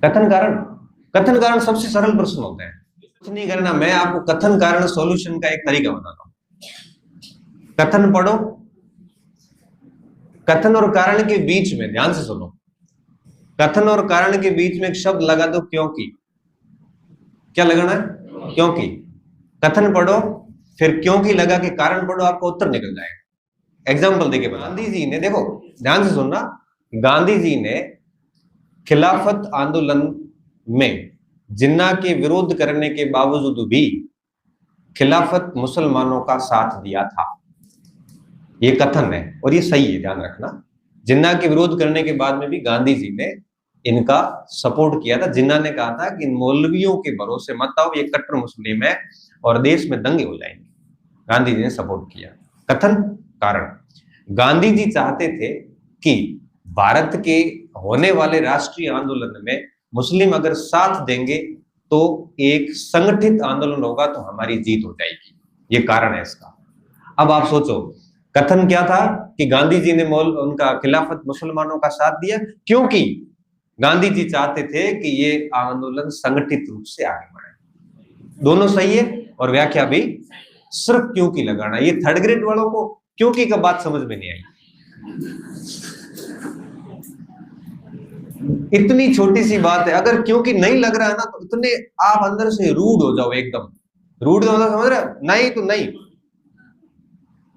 कथन कारण, कथन कारण सबसे सरल प्रश्न होता है, कुछ नहीं करना। मैं आपको कथन कारण सॉल्यूशन का एक तरीका बताता हूं। कथन पढ़ो, कथन और कारण के बीच में ध्यान से सुनो, कथन और कारण के बीच में एक शब्द लगा दो, क्योंकि। क्या लगाना है? क्योंकि। कथन पढ़ो, फिर क्योंकि लगा के कारण पढ़ो, आपका उत्तर निकल जाएगा। एग्जाम्पल देखिए, गांधी जी ने, देखो ध्यान से सुनना, गांधी जी ने खिलाफत आंदोलन में जिन्ना के विरोध करने के बावजूद भी खिलाफत मुसलमानों का साथ दिया था। ये कथन है और ये सही है, ध्यान रखना। जिन्ना के विरोध करने के बाद में भी गांधी जी ने इनका सपोर्ट किया था। जिन्ना ने कहा था कि इन मौलवियों के भरोसे मत आओ, ये कट्टर मुस्लिम है और देश में दंगे हो जाएंगे। गांधी जी ने सपोर्ट किया। कथन कारण, गांधी जी चाहते थे कि भारत के होने वाले राष्ट्रीय आंदोलन में मुस्लिम अगर साथ देंगे तो एक संगठित आंदोलन होगा, तो हमारी जीत हो जाएगी। ये कारण है इसका। अब आप सोचो, कथन क्या था कि गांधी जी ने उनका खिलाफत मुसलमानों का साथ दिया क्योंकि गांधी जी चाहते थे कि ये आंदोलन संगठित रूप से आगे बढ़े। दोनों सही है और व्याख्या भी सिर्फ क्योंकि लगाना। ये थर्ड ग्रेड वालों को क्योंकि का बात समझ में नहीं आई। इतनी छोटी सी बात है, अगर क्योंकि नहीं लग रहा है ना, तो इतने आप अंदर से रूड हो जाओ, एकदम रूड हो जाओ, समझ रहे? नहीं तो नहीं।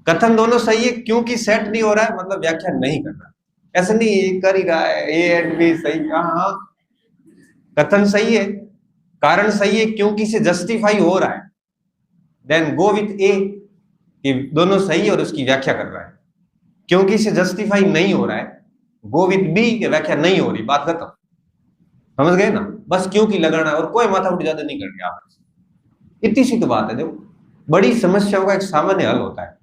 कथन दोनों सही है, क्योंकि सेट नहीं हो रहा है मतलब व्याख्या नहीं कर रहा। ऐसा नहीं ये कर ही रहा है, ए एंड बी सही। हाँ, कथन सही है, कारण सही है, क्योंकि से जस्टिफाई हो रहा है, देन गो विथ ए कि दोनों सही है और उसकी व्याख्या कर रहा है। क्योंकि से जस्टिफाई नहीं हो रहा है, गो विथ बी की व्याख्या नहीं हो रही, बात खत्म। समझ गए ना? बस क्योंकि लगाना और कोई माथा उठ ज्यादा नहीं करनी आप। इतनी सी तो बात है। देखो, बड़ी समस्याओं का एक सामान्य हल होता है।